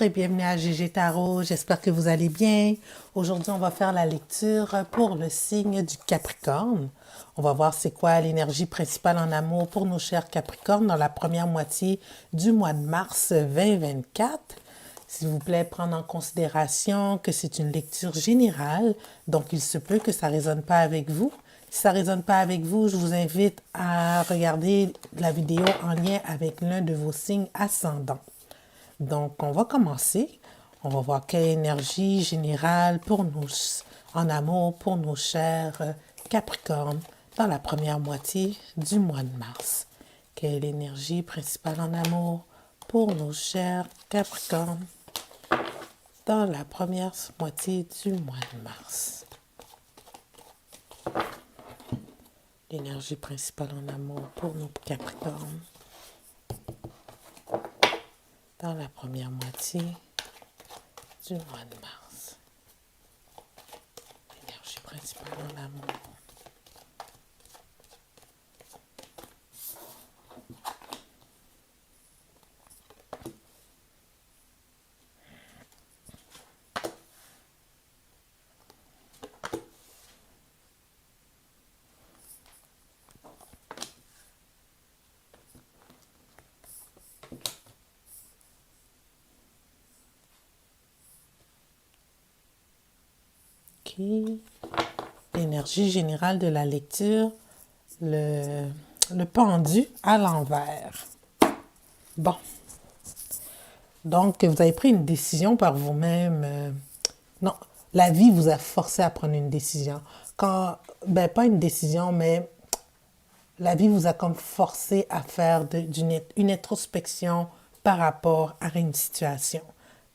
et bienvenue à GG Tarot. J'espère que vous allez bien. Aujourd'hui, on va faire la lecture pour le signe du Capricorne. On va voir c'est quoi l'énergie principale en amour pour nos chers Capricornes dans la première moitié du mois de mars 2024. S'il vous plaît, prendre en considération que c'est une lecture générale, donc il se peut que ça ne résonne pas avec vous. Si ça ne résonne pas avec vous, je vous invite à regarder la vidéo en lien avec l'un de vos signes ascendants. Donc, on va commencer. On va voir quelle énergie générale pour nous, en amour pour nos chers Capricornes dans la première moitié du mois de mars. Quelle énergie principale en amour pour nos chers Capricornes dans la première moitié du mois de mars. L'énergie principale en amour pour nos Capricornes dans la première moitié du mois de mars. L'énergie principale en amour. L'énergie générale de la lecture, le pendu à l'envers. Bon. Donc, vous avez pris une décision par vous-même. Non, la vie vous a forcé à prendre une décision. Pas une décision, mais la vie vous a comme forcé à faire une introspection par rapport à une situation.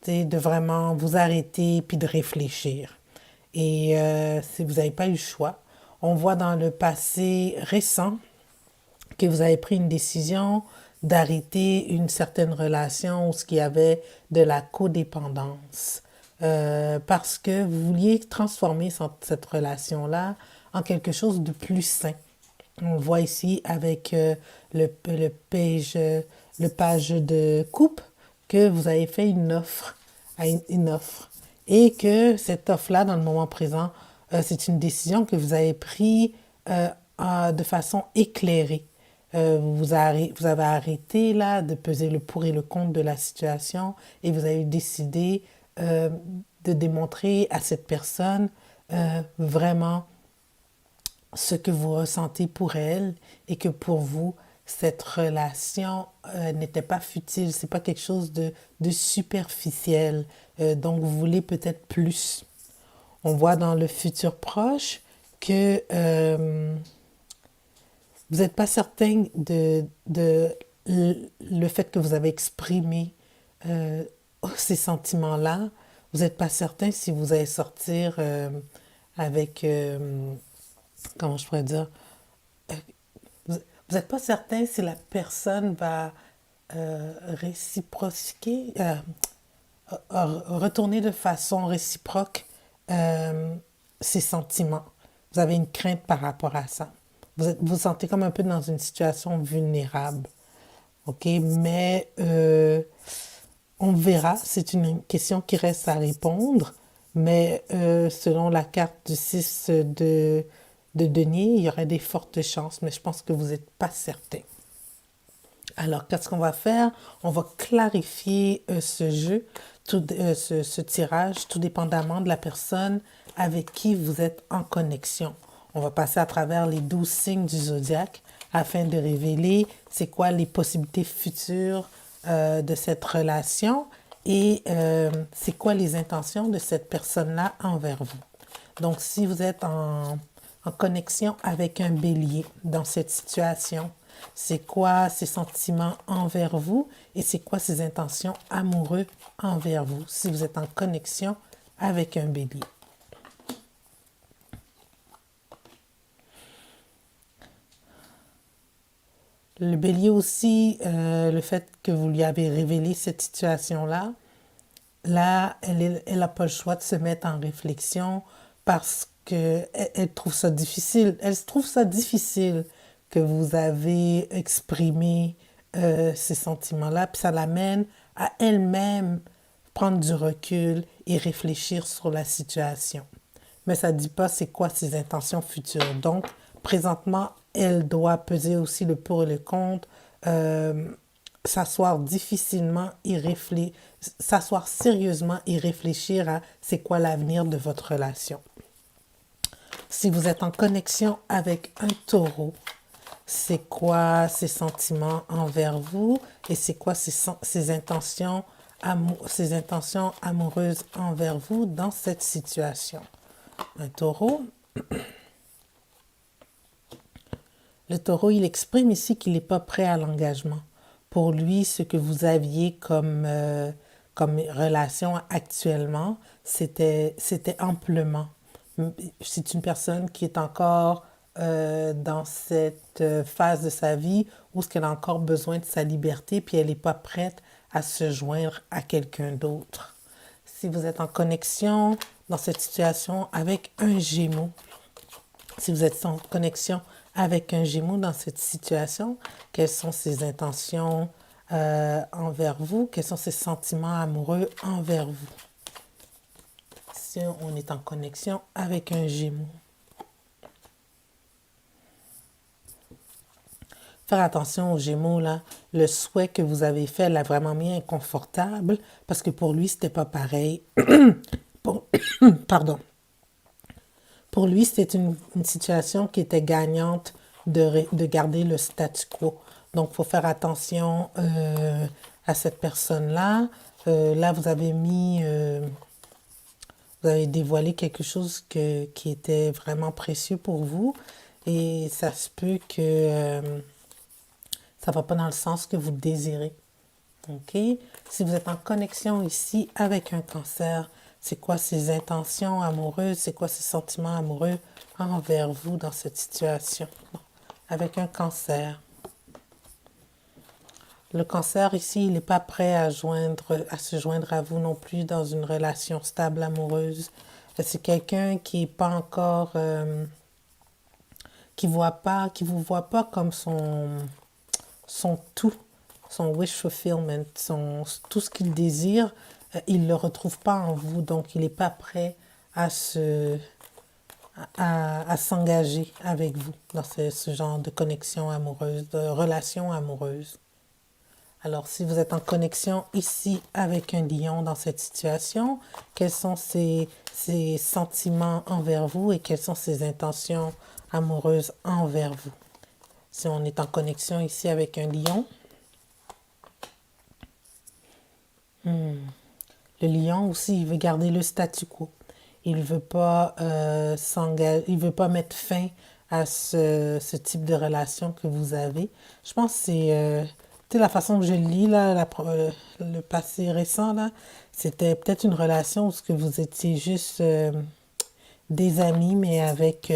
De vraiment vous arrêter puis de réfléchir. Et si vous n'avez pas eu le choix, on voit dans le passé récent que vous avez pris une décision d'arrêter une certaine relation où il y avait de la codépendance. Parce que vous vouliez transformer cette relation-là en quelque chose de plus sain. On le voit ici avec le page de coupe que vous avez fait une offre. Et que cette offre-là, dans le moment présent, c'est une décision que vous avez prise de façon éclairée. Vous avez arrêté là de peser le pour et le contre de la situation et vous avez décidé de démontrer à cette personne vraiment ce que vous ressentez pour elle et que pour vous, cette relation n'était pas futile, c'est pas quelque chose de superficiel. Donc, vous voulez peut-être plus. On voit dans le futur proche que vous n'êtes pas certain le fait que vous avez exprimé ces sentiments-là. Vous n'êtes pas certain si vous allez sortir avec, comment je pourrais dire, vous n'êtes pas certain si la personne va réciproquer, retourner de façon réciproque ses sentiments. Vous avez une crainte par rapport à ça. Vous vous sentez comme un peu dans une situation vulnérable. OK? Mais on verra. C'est une question qui reste à répondre. Mais selon la carte du 6 de denier, il y aurait des fortes chances. Mais je pense que vous n'êtes pas certain. Alors, qu'est-ce qu'on va faire? On va clarifier ce jeu, ce tirage, tout dépendamment de la personne avec qui vous êtes en connexion. On va passer à travers les 12 signes du zodiaque afin de révéler c'est quoi les possibilités futures de cette relation et c'est quoi les intentions de cette personne-là envers vous. Donc, si vous êtes en connexion avec un bélier dans cette situation, c'est quoi ses sentiments envers vous et c'est quoi ses intentions amoureuses envers vous si vous êtes en connexion avec un bélier. Le bélier aussi, le fait que vous lui avez révélé cette situation-là, là, elle n'a pas le choix de se mettre en réflexion parce qu'elle trouve ça difficile. Elle trouve ça difficile que vous avez exprimé ces sentiments-là, puis ça l'amène à elle-même prendre du recul et réfléchir sur la situation. Mais ça ne dit pas c'est quoi ses intentions futures. Donc, présentement, elle doit peser aussi le pour et le contre, s'asseoir difficilement et s'asseoir sérieusement et réfléchir à c'est quoi l'avenir de votre relation. Si vous êtes en connexion avec un taureau, c'est quoi ses sentiments envers vous et c'est quoi ses intentions amoureuses envers vous dans cette situation. Un taureau, le taureau, il exprime ici qu'il n'est pas prêt à l'engagement. Pour lui, ce que vous aviez comme relation actuellement, c'était amplement. C'est une personne qui est encore dans cette phase de sa vie où ce qu'elle a encore besoin de sa liberté, puis elle n'est pas prête à se joindre à quelqu'un d'autre. Si vous êtes en connexion dans cette situation avec un Gémeaux, si vous êtes en connexion avec un Gémeaux dans cette situation, quelles sont ses intentions envers vous? Quels sont ses sentiments amoureux envers vous? Si on est en connexion avec un Gémeaux. Faire attention aux Gémeaux, là. Le souhait que vous avez fait l'a vraiment mis inconfortable parce que pour lui, c'était pas pareil. Pardon. Pour lui, c'était une situation qui était gagnante de garder le statu quo. Donc, il faut faire attention à cette personne-là. Là, vous avez vous avez dévoilé quelque chose qui était vraiment précieux pour vous. Et ça se peut que ça ne va pas dans le sens que vous désirez. OK? Si vous êtes en connexion ici avec un cancer, c'est quoi ses intentions amoureuses, c'est quoi ses sentiments amoureux envers vous dans cette situation? Avec un cancer. Le cancer ici, il n'est pas prêt à se joindre à vous non plus dans une relation stable amoureuse. C'est quelqu'un qui n'est pas encore, qui vous voit pas comme son tout, son wish fulfillment, tout ce qu'il désire, il ne le retrouve pas en vous, donc il n'est pas prêt à s'engager avec vous dans ce genre de connexion amoureuse, de relation amoureuse. Alors, si vous êtes en connexion ici avec un lion dans cette situation, quels sont ses sentiments envers vous et quelles sont ses intentions amoureuses envers vous? Si on est en connexion ici avec un lion, le lion aussi, il veut garder le statu quo. Il ne veut pas s'engager, il veut pas mettre fin à ce type de relation que vous avez. Je pense que c'est la façon que je le lis, là, le passé récent, là, c'était peut-être une relation où ce que vous étiez juste des amis, mais avec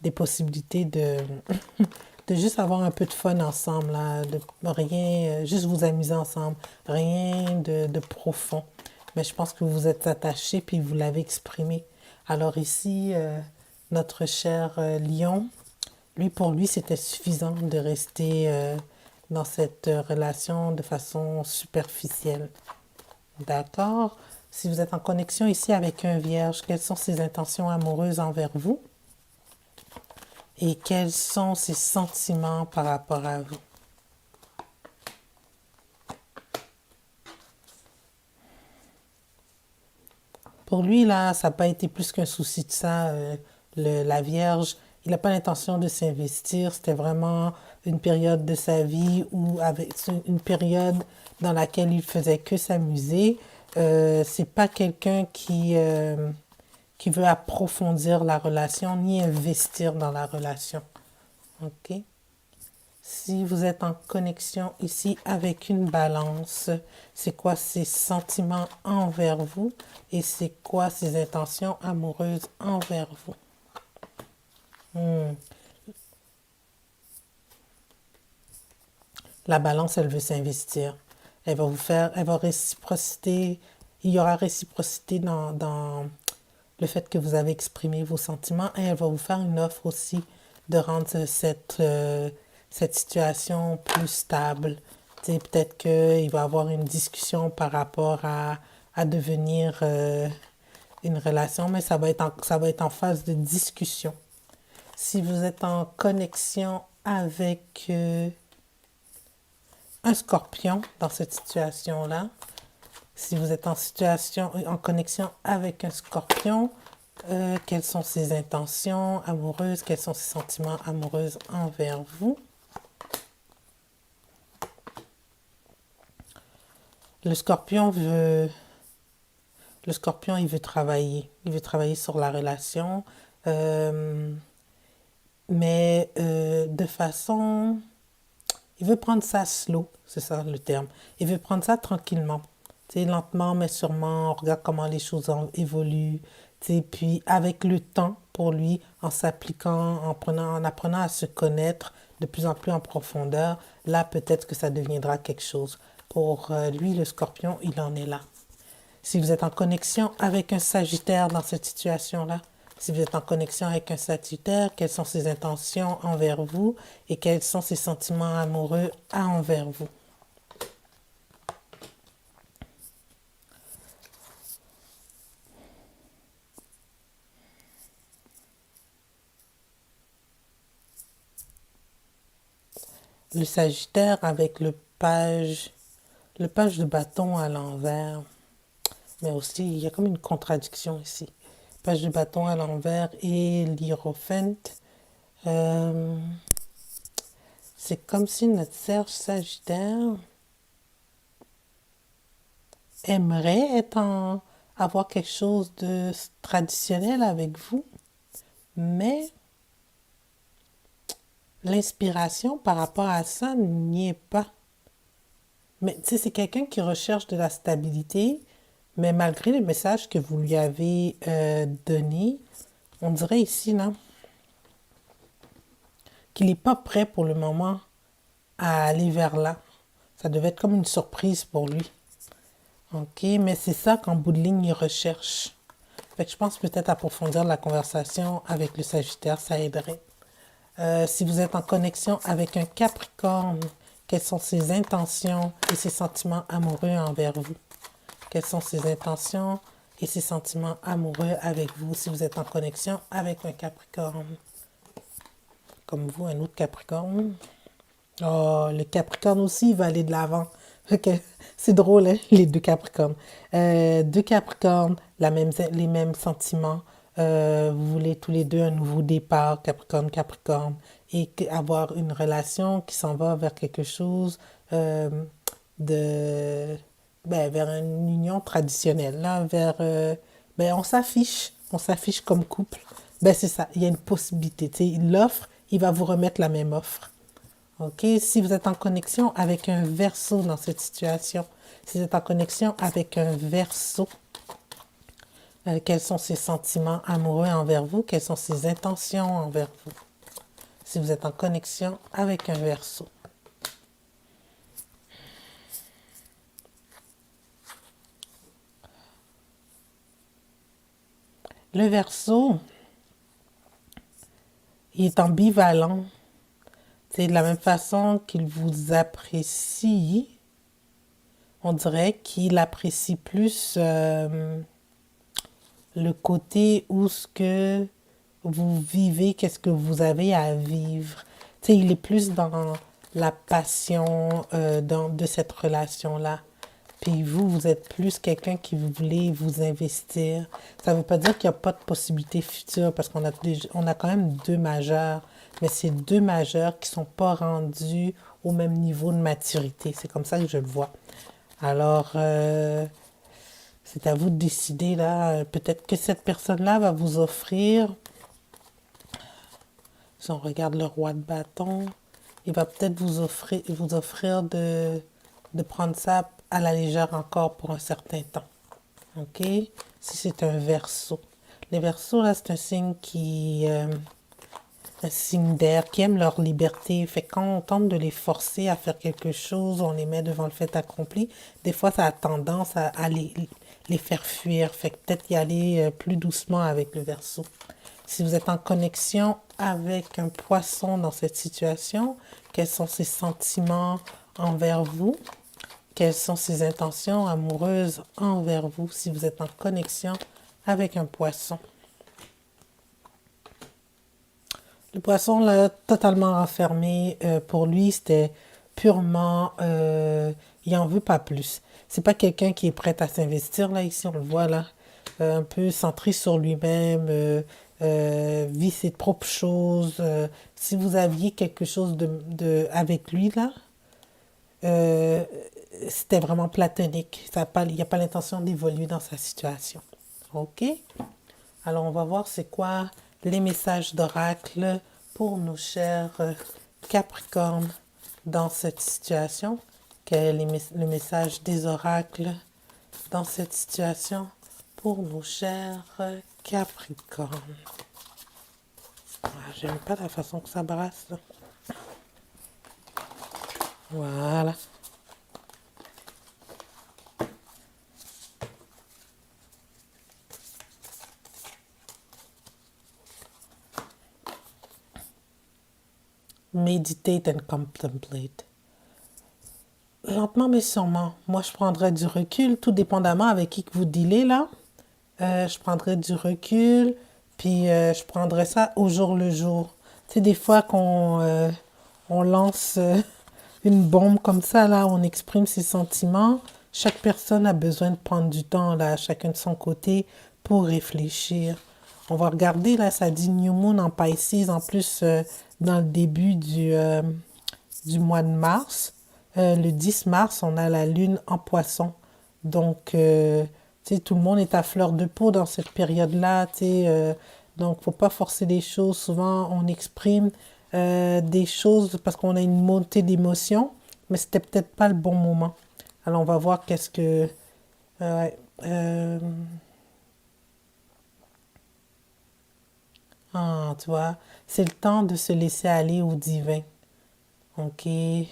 des possibilités de juste avoir un peu de fun ensemble, là, de rien, juste vous amuser ensemble, rien de profond. Mais je pense que vous êtes attachés puis vous l'avez exprimé. Alors ici, notre cher lion, pour lui, c'était suffisant de rester dans cette relation de façon superficielle. D'accord? Si vous êtes en connexion ici avec un vierge, quelles sont ses intentions amoureuses envers vous? Et quels sont ses sentiments par rapport à vous? Pour lui, là, ça n'a pas été plus qu'un souci de ça. La Vierge, il n'a pas l'intention de s'investir. C'était vraiment une période de sa vie une période dans laquelle il faisait que s'amuser. C'est pas quelqu'un qui veut approfondir la relation ni investir dans la relation. OK? Si vous êtes en connexion ici avec une balance, c'est quoi ses sentiments envers vous et c'est quoi ses intentions amoureuses envers vous? La balance, elle veut s'investir. Elle va réciprocité. Il y aura réciprocité dans le fait que vous avez exprimé vos sentiments et elle va vous faire une offre aussi de rendre cette situation plus stable. Tu sais, peut-être qu'il va y avoir une discussion par rapport à devenir une relation, mais ça va être en phase de discussion. Si vous êtes en connexion avec un scorpion dans cette situation-là, si vous êtes en connexion avec un scorpion, quelles sont ses intentions amoureuses, quels sont ses sentiments amoureux envers vous. Le scorpion veut, le scorpion, il veut travailler. Il veut travailler sur la relation, euh, mais de façon... Il veut prendre ça slow, c'est ça le terme. Il veut prendre ça tranquillement. Tu sais, lentement, mais sûrement, on regarde comment les choses évoluent. Tu sais, puis avec le temps, pour lui, en s'appliquant, en apprenant à se connaître de plus en plus en profondeur, là, peut-être que ça deviendra quelque chose. Pour lui, le scorpion, il en est là. Si vous êtes en connexion avec un Sagittaire dans cette situation-là, si vous êtes en connexion avec un Sagittaire, quelles sont ses intentions envers vous et quels sont ses sentiments amoureux envers vous. Le Sagittaire avec le page de bâton à l'envers, mais aussi il y a comme une contradiction ici. Page de bâton à l'envers et l'hiérophant. Euh, c'est comme si notre Serge Sagittaire aimerait avoir quelque chose de traditionnel avec vous, mais l'inspiration par rapport à ça n'y est pas. Mais tu sais, c'est quelqu'un qui recherche de la stabilité, mais malgré les messages que vous lui avez donnés, on dirait ici, là, qu'il n'est pas prêt pour le moment à aller vers là. Ça devait être comme une surprise pour lui. OK, mais c'est ça qu'en bout de ligne, il recherche. Fait que je pense peut-être approfondir la conversation avec le Sagittaire, ça aiderait. Si vous êtes en connexion avec un Capricorne, quelles sont ses intentions et ses sentiments amoureux envers vous? Quelles sont ses intentions et ses sentiments amoureux avec vous si vous êtes en connexion avec un Capricorne? Comme vous, un autre Capricorne. Oh, le Capricorne aussi, il va aller de l'avant. Ok, c'est drôle, hein, les deux Capricornes. Deux Capricornes, les mêmes sentiments. Vous voulez tous les deux un nouveau départ, Capricorne, Capricorne, et avoir une relation qui s'en va vers quelque chose euh, de, vers une union traditionnelle, là, on s'affiche comme couple. Ben c'est ça, il y a une possibilité. Tu sais, l'offre, il va vous remettre la même offre. OK? Si vous êtes en connexion avec un Verseau dans cette situation, si vous êtes en connexion avec un Verseau, quels sont ses sentiments amoureux envers vous? Quelles sont ses intentions envers vous? Si vous êtes en connexion avec un Verseau. Le Verseau, il est ambivalent. C'est de la même façon qu'il vous apprécie, on dirait qu'il apprécie plus le côté où ce que vous vivez, qu'est-ce que vous avez à vivre. Tu sais, il est plus dans la passion de cette relation-là. Puis vous, vous êtes plus quelqu'un qui voulez vous investir. Ça ne veut pas dire qu'il n'y a pas de possibilité future parce on a quand même deux majeurs, mais c'est deux majeurs qui ne sont pas rendus au même niveau de maturité. C'est comme ça que je le vois. Alors, c'est à vous de décider là. Peut-être que cette personne-là va vous offrir, si on regarde le roi de bâton, il va peut-être vous offrir de prendre ça à la légère encore pour un certain temps. OK? Si c'est un Verseau. Les Verseaux, là, c'est un signe d'air qui aime leur liberté. Fait que quand on tente de les forcer à faire quelque chose, on les met devant le fait accompli. Des fois, ça a tendance à les faire fuir. Fait que peut-être y aller plus doucement avec le Verseau. Si vous êtes en connexion avec un poisson dans cette situation, quels sont ses sentiments envers vous? Quelles sont ses intentions amoureuses envers vous si vous êtes en connexion avec un poisson? Le poisson, là, totalement renfermé, pour lui, c'était purement... il en veut pas plus. C'est pas quelqu'un qui est prêt à s'investir, là, ici, on le voit, là. Un peu centré sur lui-même, vit ses propres choses. Si vous aviez quelque chose avec lui, là, euh, c'était vraiment platonique. Ça a pas, il n'y a pas l'intention d'évoluer dans sa situation. OK? Alors, on va voir c'est quoi les messages d'oracle pour nos chers Capricornes dans cette situation. Quel est le message des oracles dans cette situation pour nos chers Capricornes? Ah, j'aime pas la façon que ça brasse, là. Voilà. Meditate and contemplate. Lentement mais sûrement. Moi, je prendrais du recul, tout dépendamment avec qui que vous dealez, là. Je prendrais du recul, puis je prendrais ça au jour le jour. Tu sais, des fois on lance une bombe comme ça, là, on exprime ses sentiments. Chaque personne a besoin de prendre du temps, là, chacun de son côté, pour réfléchir. On va regarder, là, ça dit New Moon en Pisces, en plus, dans le début du mois de mars. Le 10 mars, on a la lune en poisson. Donc, tu sais, tout le monde est à fleur de peau dans cette période-là, tu sais. Donc, faut pas forcer les choses. Souvent, on exprime des choses parce qu'on a une montée d'émotions, mais c'était peut-être pas le bon moment. Alors, on va voir qu'est-ce que... ouais, tu vois, c'est le temps de se laisser aller au divin. OK? Tu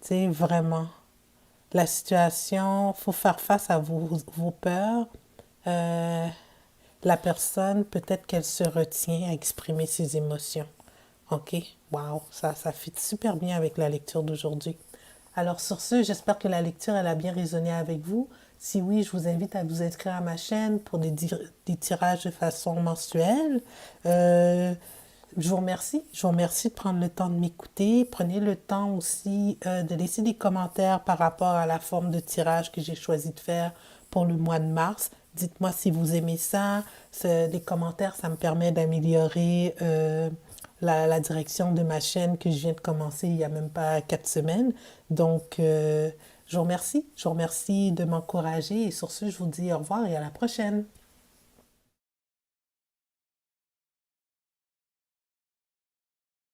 sais, vraiment. La situation, faut faire face à vos peurs. Euh, la personne, peut-être qu'elle se retient à exprimer ses émotions. OK? Wow, ça fit super bien avec la lecture d'aujourd'hui. Alors sur ce, j'espère que la lecture, elle a bien résonné avec vous. Si oui, je vous invite à vous inscrire à ma chaîne pour des tirages de façon mensuelle. Euh, je vous remercie. Je vous remercie de prendre le temps de m'écouter. Prenez le temps aussi de laisser des commentaires par rapport à la forme de tirage que j'ai choisi de faire pour le mois de mars. Dites-moi si vous aimez ça. Les commentaires, ça me permet d'améliorer la direction de ma chaîne que je viens de commencer il n'y a même pas 4 semaines. Donc, je vous remercie. Je vous remercie de m'encourager. Et sur ce, je vous dis au revoir et à la prochaine.